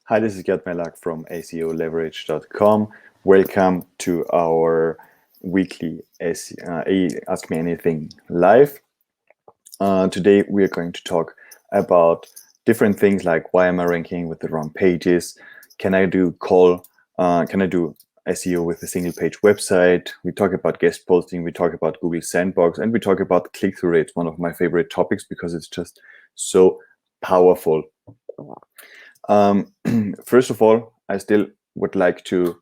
Hi, this is Gert from SEOleverage.com. Welcome to our weekly Ask Me Anything live. Today we are going to talk about different things like why am I ranking with the wrong pages? Can I do SEO with a single page website? We talk about guest posting, we talk about Google Sandbox, and we talk about click-through rates, one of my favorite topics because it's just so powerful. First of all, I still would like to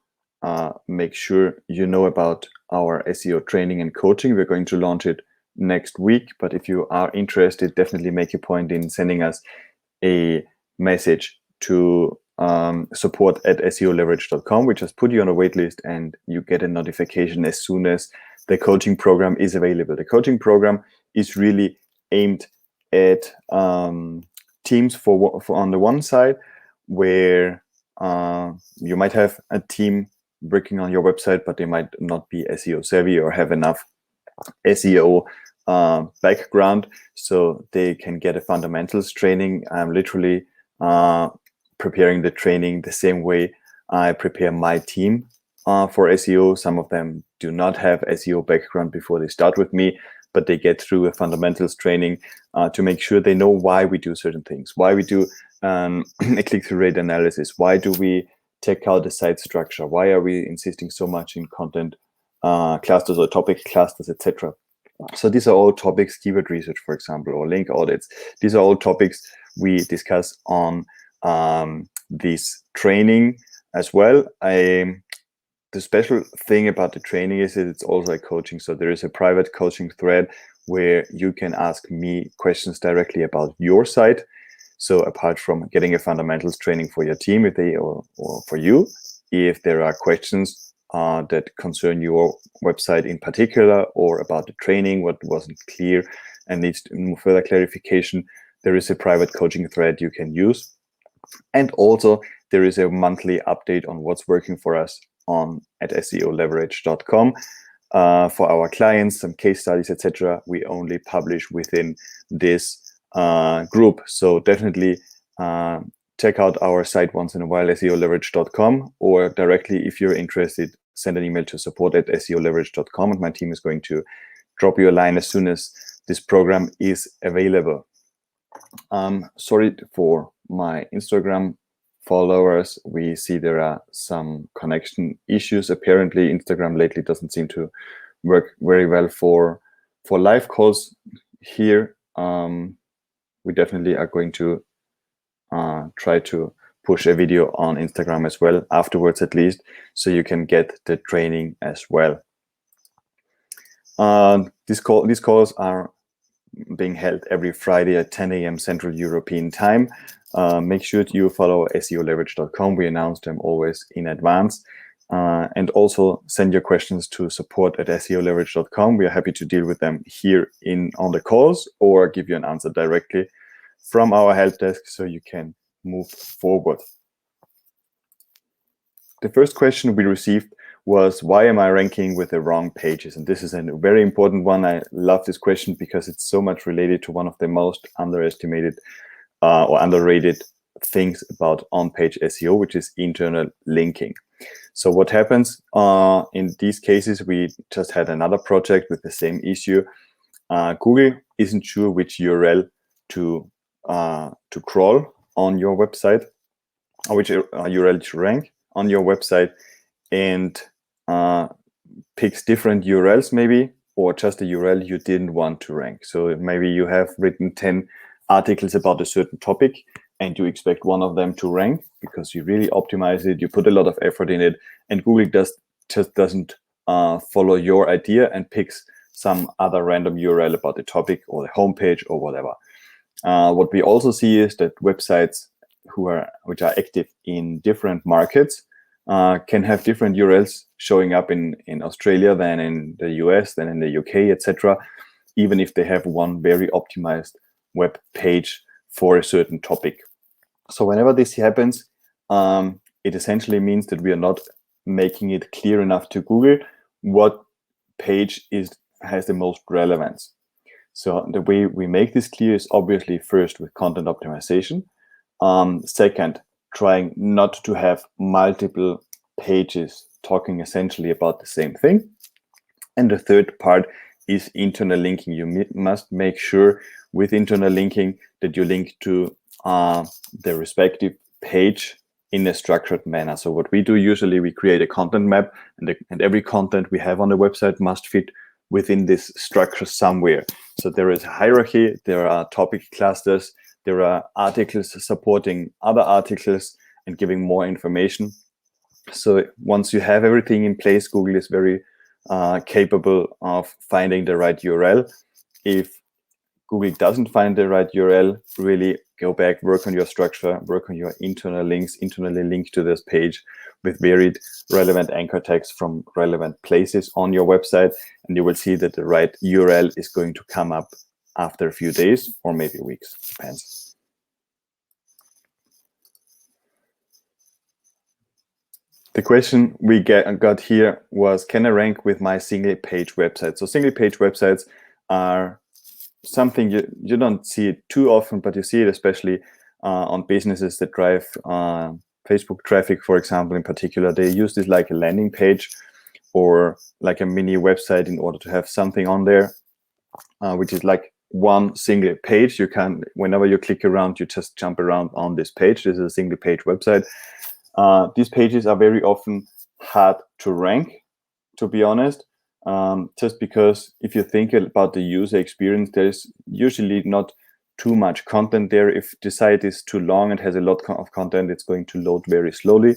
make sure you know about our SEO training and coaching. We're going to launch it next week, but if you are interested, definitely make a point in sending us a message to support@seoleverage.com. We just put you on a wait list and you get a notification as soon as the coaching program is available. The coaching program is really aimed at teams for on the one side, where you might have a team working on your website, but they might not be SEO savvy or have enough SEO background, so they can get a fundamentals training. I'm literally preparing the training the same way I prepare my team for SEO. Some of them do not have SEO background before they start with me, but they get through a fundamentals training to make sure they know why we do certain things, why we do a click-through rate analysis, why do we check out the site structure, why are we insisting so much in content clusters or topic clusters, etc. So these are all topics, keyword research, for example, or link audits. These are all topics we discuss on this training as well. The special thing about the training is that it's also a coaching. So there is a private coaching thread where you can ask me questions directly about your site. So apart from getting a fundamentals training for your team, if they or for you, if there are questions that concern your website in particular, or about the training, what wasn't clear and needs further clarification, there is a private coaching thread you can use. And also there is a monthly update on what's working for us at SEOleverage.com. For our clients, some case studies, etc. we only publish within this group. So definitely check out our site once in a while, SEOleverage.com, or directly, if you're interested, send an email to support@SEOleverage.com, and my team is going to drop you a line as soon as this program is available. Sorry for my Instagram followers. We see there are some connection issues. Apparently, Instagram lately doesn't seem to work very well for live calls here. We definitely are going to try to push a video on Instagram as well, afterwards at least, so you can get the training as well. These calls are being held every Friday at 10 a.m. Central European time. Make sure you follow SEOleverage.com. We announce them always in advance. And also send your questions to support@SEOleverage.com. We are happy to deal with them here on the calls, or give you an answer directly from our help desk so you can move forward. The first question we received was, why am I ranking with the wrong pages? And this is a very important one. I love this question because it's so much related to one of the most underestimated or underrated things about on-page SEO, which is internal linking. So what happens in these cases, we just had another project with the same issue. Google isn't sure which URL to crawl on your website, or which URL to rank on your website, and picks different URLs maybe, or just a URL you didn't want to rank. So maybe you have written 10 articles about a certain topic and you expect one of them to rank because you really optimize it, you put a lot of effort in it, and Google just doesn't follow your idea and picks some other random URL about the topic or the homepage or whatever. What we also see is that websites which are active in different markets can have different URLs showing up in Australia than in the US, than in the UK, etc., even if they have one very optimized web page for a certain topic. So whenever this happens, it essentially means that we are not making it clear enough to Google what page has the most relevance. So the way we make this clear is obviously first with content optimization. Second, trying not to have multiple pages talking essentially about the same thing. And the third part is internal linking. You must make sure with internal linking that you link to the respective page in a structured manner. So what we do usually, we create a content map, and every content we have on the website must fit within this structure somewhere. So there is a hierarchy, there are topic clusters, there are articles supporting other articles and giving more information. So once you have everything in place, Google is very capable of finding the right URL. If Google doesn't find the right URL, really go back, work on your structure, work on your internal links, internally link to this page with varied relevant anchor tags from relevant places on your website, and you will see that the right URL is going to come up after a few days or maybe weeks, depends. The question we got here was, can I rank with my single page website? So single page websites are something you don't see it too often, but you see it especially on businesses that drive Facebook traffic, for example. In particular, they use this like a landing page or like a mini website in order to have something on there, which is like one single page. You can, whenever you click around, you just jump around on this page. This is a single page website. These pages are very often hard to rank, to be honest. Just because if you think about the user experience, there's usually not too much content there. If the site is too long and has a lot of content, it's going to load very slowly.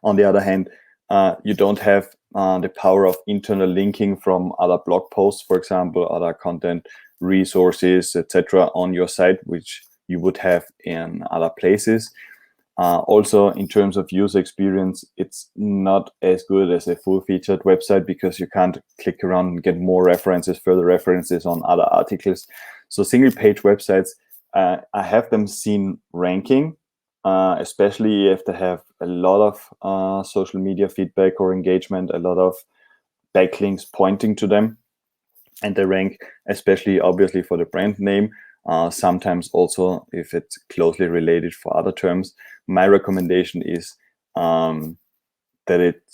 On the other hand, you don't have the power of internal linking from other blog posts, for example, other content resources, etc. on your site, which you would have in other places. Also, in terms of user experience, it's not as good as a full-featured website because you can't click around and get more references, further references on other articles. So single-page websites, I have them seen ranking, especially if they have a lot of social media feedback or engagement, a lot of backlinks pointing to them, and they rank especially obviously for the brand name. Sometimes also if it's closely related for other terms. My recommendation is that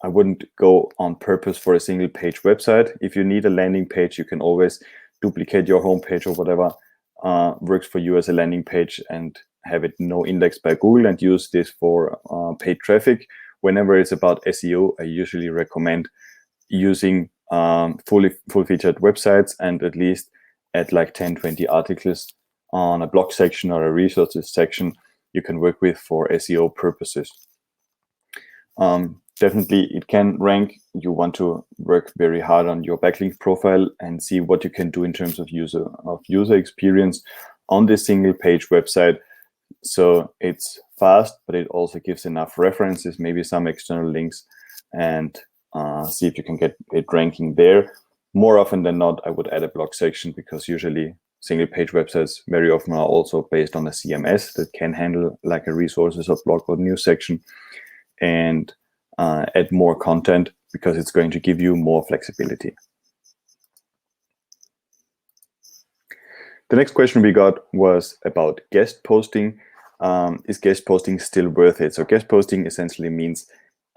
I wouldn't go on purpose for a single page website. If you need a landing page, you can always duplicate your homepage or whatever works for you as a landing page and have it no indexed by Google and use this for paid traffic. Whenever it's about SEO, I usually recommend using full-featured websites and at least at like 10, 20 articles on a blog section or a resources section you can work with for SEO purposes. Definitely it can rank. You want to work very hard on your backlink profile and see what you can do in terms of user experience on this single page website. So it's fast, but it also gives enough references, maybe some external links, and see if you can get it ranking there. More often than not, I would add a blog section because usually single page websites very often are also based on a CMS that can handle like a resources or blog or news section, and add more content because it's going to give you more flexibility. The next question we got was about guest posting. Is guest posting still worth it? So guest posting essentially means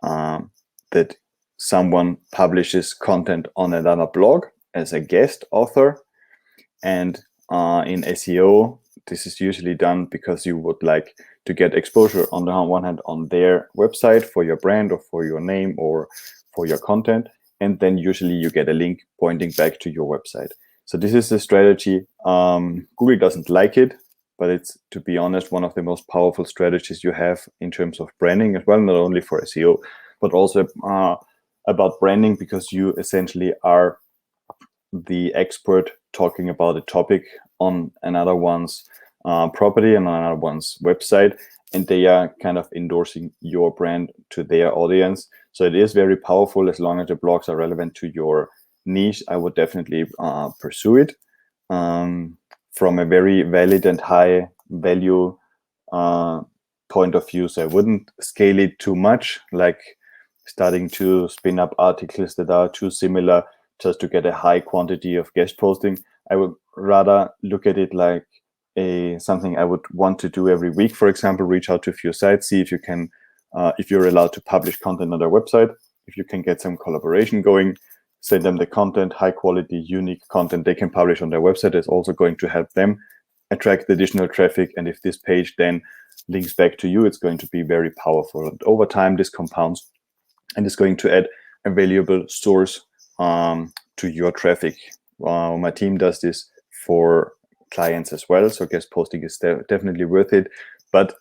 that someone publishes content on another blog as a guest author. And in SEO, this is usually done because you would like to get exposure on the one hand on their website for your brand or for your name or for your content. And then usually you get a link pointing back to your website. So this is a strategy. Google doesn't like it, but it's, to be honest, one of the most powerful strategies you have in terms of branding as well, not only for SEO, but also about branding, because you essentially are the expert talking about a topic on another one's property and on another one's website, and they are kind of endorsing your brand to their audience. So it is very powerful. As long as the blogs are relevant to your niche, I would definitely pursue it from a very valid and high value point of view. So I wouldn't scale it too much, like starting to spin up articles that are too similar just to get a high quantity of guest posting. I would rather look at it like something I would want to do every week. For example, reach out to a few sites, see if you can, if you're allowed to publish content on their website, if you can get some collaboration going, send them the content, high quality, unique content they can publish on their website is also going to help them attract additional traffic. And if this page then links back to you, it's going to be very powerful. And over time, this compounds and is going to add a valuable source to your traffic. My team does this for clients as well. So guest posting is definitely worth it, but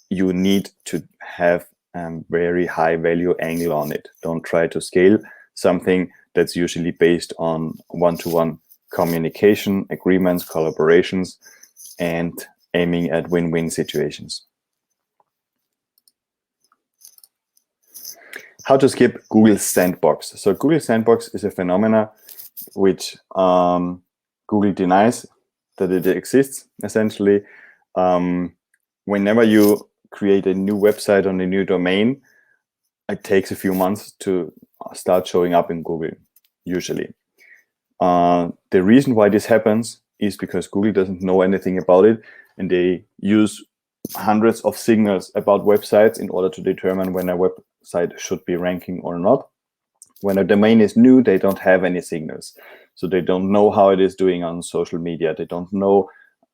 you need to have a very high value angle on it. Don't try to scale something that's usually based on one-to-one communication, agreements, collaborations, and aiming at win-win situations. How to skip Google Sandbox. So Google Sandbox is a phenomena which Google denies that it exists. Essentially, whenever you create a new website on a new domain, it takes a few months to start showing up in Google, usually. The reason why this happens is because Google doesn't know anything about it, and they use hundreds of signals about websites in order to determine when a website should be ranking or not. When a domain is new, they don't have any signals. So they don't know how it is doing on social media. They don't know,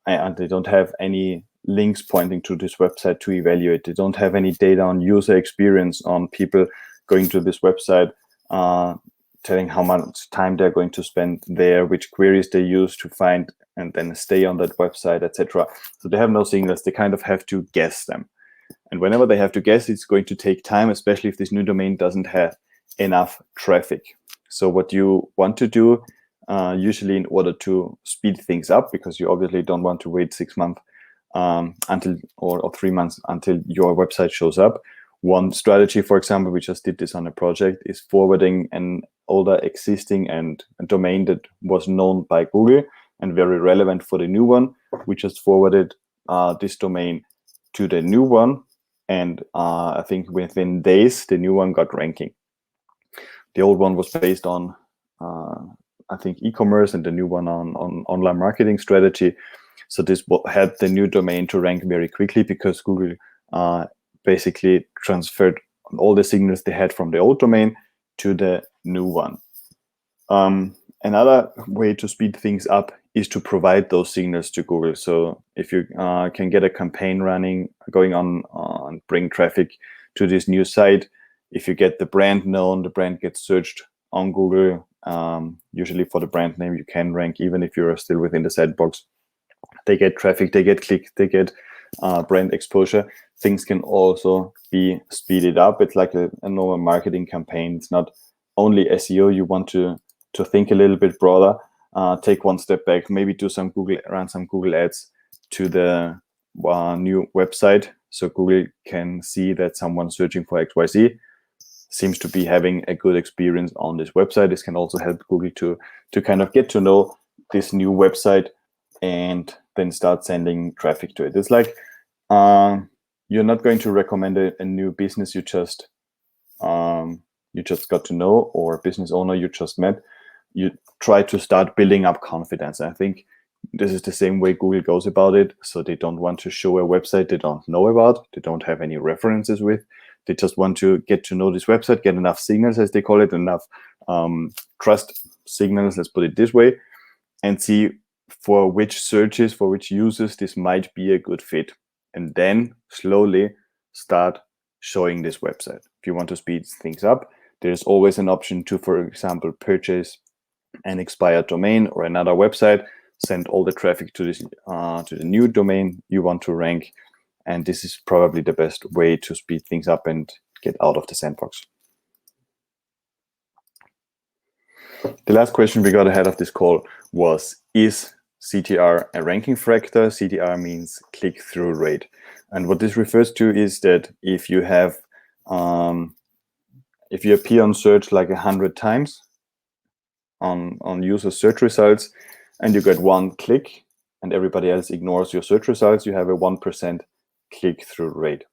and they don't have any links pointing to this website to evaluate. They don't have any data on user experience, on people going to this website, telling how much time they're going to spend there, which queries they use to find and then stay on that website, etc. So they have no signals. They kind of have to guess them. And whenever they have to guess, it's going to take time, especially if this new domain doesn't have enough traffic. So what you want to do, usually in order to speed things up, because you obviously don't want to wait 6 months until or 3 months until your website shows up. One strategy, for example, we just did this on a project, is forwarding an older existing and a domain that was known by Google and very relevant for the new one. We just forwarded this domain to the new one, and I think within days the new one got ranking. The old one was based on I think e-commerce, and the new one on online marketing strategy. So this helped the new domain to rank very quickly, because Google basically transferred all the signals they had from the old domain to the new one. Another way to speed things up is to provide those signals to Google. So if you can get a campaign going on and bring traffic to this new site, if you get the brand known, the brand gets searched on Google. Usually for the brand name, you can rank even if you're still within the sandbox. They get traffic, they get clicks, they get brand exposure. Things can also be speeded up. It's like a normal marketing campaign. It's not only SEO. You want to think a little bit broader, take one step back, maybe run some Google ads to the new website, so Google can see that someone searching for XYZ seems to be having a good experience on this website. This can also help Google to kind of get to know this new website and then start sending traffic to it. It's like you're not going to recommend a new business you just got to know, or a business owner you just met. You try to start building up confidence. I think this is the same way Google goes about it. So they don't want to show a website they don't know about, they don't have any references with. They just want to get to know this website, get enough signals, as they call it, enough trust signals, let's put it this way, and see for which searches, for which users this might be a good fit. And then slowly start showing this website. If you want to speed things up, there's always an option to, for example, purchase an expired domain or another website, send all the traffic to this to the new domain you want to rank. And this is probably the best way to speed things up and get out of the sandbox. The last question we got ahead of this call was, is CTR a ranking factor? CTR means click-through rate. And what this refers to is that if you have, if you appear on search like 100 times on user search results, and you get 1 click and everybody else ignores your search results, you have a 1% click-through rate.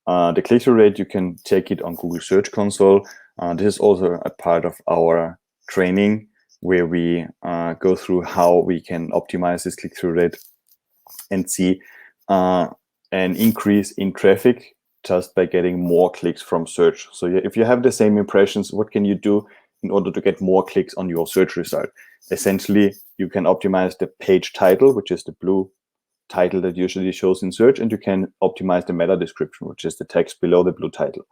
The click-through rate, you can check it on Google Search Console. This is also a part of our training where we go through how we can optimize this click-through rate. and see an increase in traffic just by getting more clicks from search. So if you have the same impressions, what can you do in order to get more clicks on your search result? Essentially, you can optimize the page title, which is the blue title that usually shows in search, and you can optimize the meta description, which is the text below the blue title.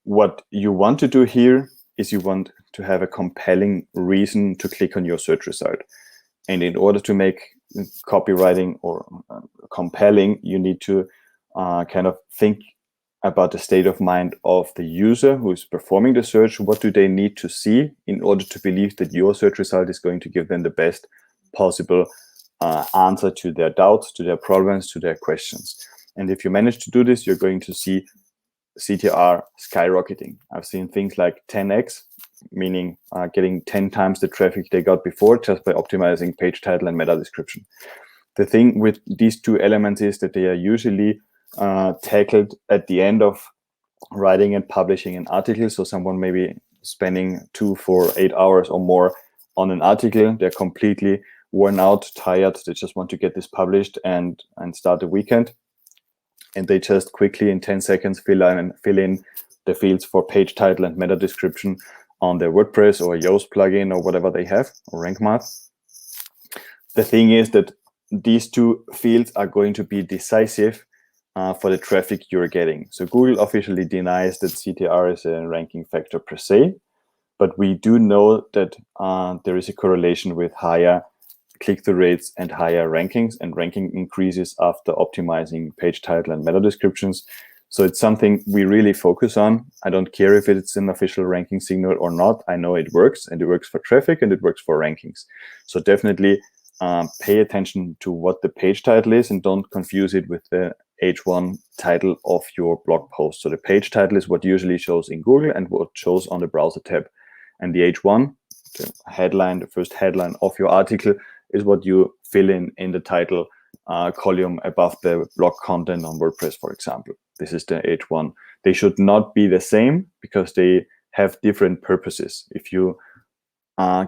What you want to do here is you want to have a compelling reason to click on your search result. And in order to make copywriting or compelling, you need to kind of think about the state of mind of the user who is performing the search. What do they need to see in order to believe that your search result is going to give them the best possible answer to their doubts, to their problems, to their questions? And if you manage to do this, you're going to see CTR skyrocketing. I've seen things like 10x, meaning getting 10 times the traffic they got before just by optimizing page title and meta description. The thing with these two elements is that they are usually tackled at the end of writing and publishing an article. So someone may be spending 2, 4, 8 hours or more on an article. They're completely worn out, tired. They just want to get this published and start the weekend. And they just quickly in 10 seconds fill in the fields for page title and meta description on their WordPress or Yoast plugin or whatever they have, or Rank Math. The thing is that these two fields are going to be decisive for the traffic you're getting. So Google officially denies that CTR is a ranking factor per se, but we do know that there is a correlation with higher click-through rates and higher rankings, and ranking increases after optimizing page title and meta descriptions. So it's something we really focus on. I don't care if it's an official ranking signal or not. I know it works, and it works for traffic and it works for rankings. So definitely pay attention to what the page title is and don't confuse it with the H1 title of your blog post. So the page title is what usually shows in Google and what shows on the browser tab. And the H1, the headline, the first headline of your article, is what you fill in the title column above the blog content on WordPress, for example. This is the H1. They should not be the same because they have different purposes. If you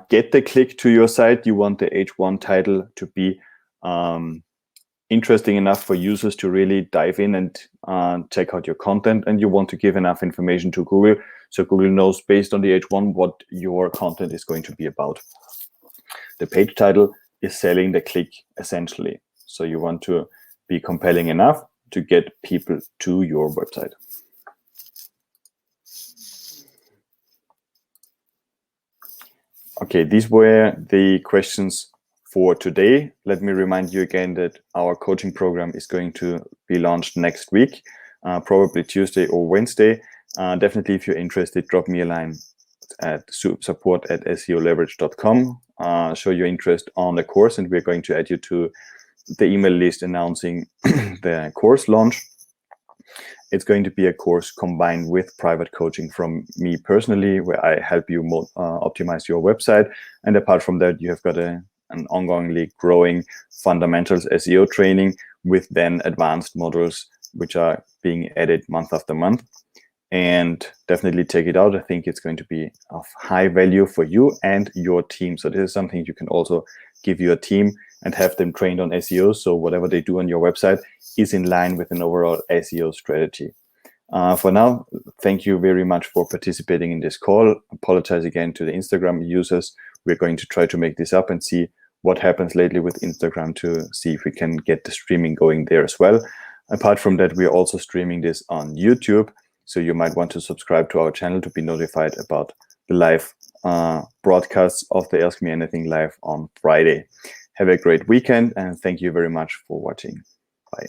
get the click to your site, you want the H1 title to be interesting enough for users to really dive in and check out your content, and you want to give enough information to Google so Google knows based on the H1 what your content is going to be about. The page title is selling the click essentially. So you want to be compelling enough to get people to your website. Okay, these were the questions for today. Let me remind you again that our coaching program is going to be launched next week, probably Tuesday or Wednesday. Definitely, if you're interested, drop me a line at support@seoleverage.com. Show your interest on the course, and we're going to add you to the email list announcing the course launch. It's going to be a course combined with private coaching from me personally, where I help you optimize your website. And apart from that, you have got an ongoingly growing fundamentals SEO training with then advanced modules, which are being added month after month. And definitely take it out. I think it's going to be of high value for you and your team. So this is something you can also give your team and have them trained on SEO. So whatever they do on your website is in line with an overall SEO strategy. For now, thank you very much for participating in this call. Apologize again to the Instagram users. We're going to try to make this up and see what happens lately with Instagram to see if we can get the streaming going there as well. Apart from that, we're also streaming this on YouTube. So you might want to subscribe to our channel to be notified about the live broadcasts of the Ask Me Anything Live on Friday. Have a great weekend, and thank you very much for watching. Bye.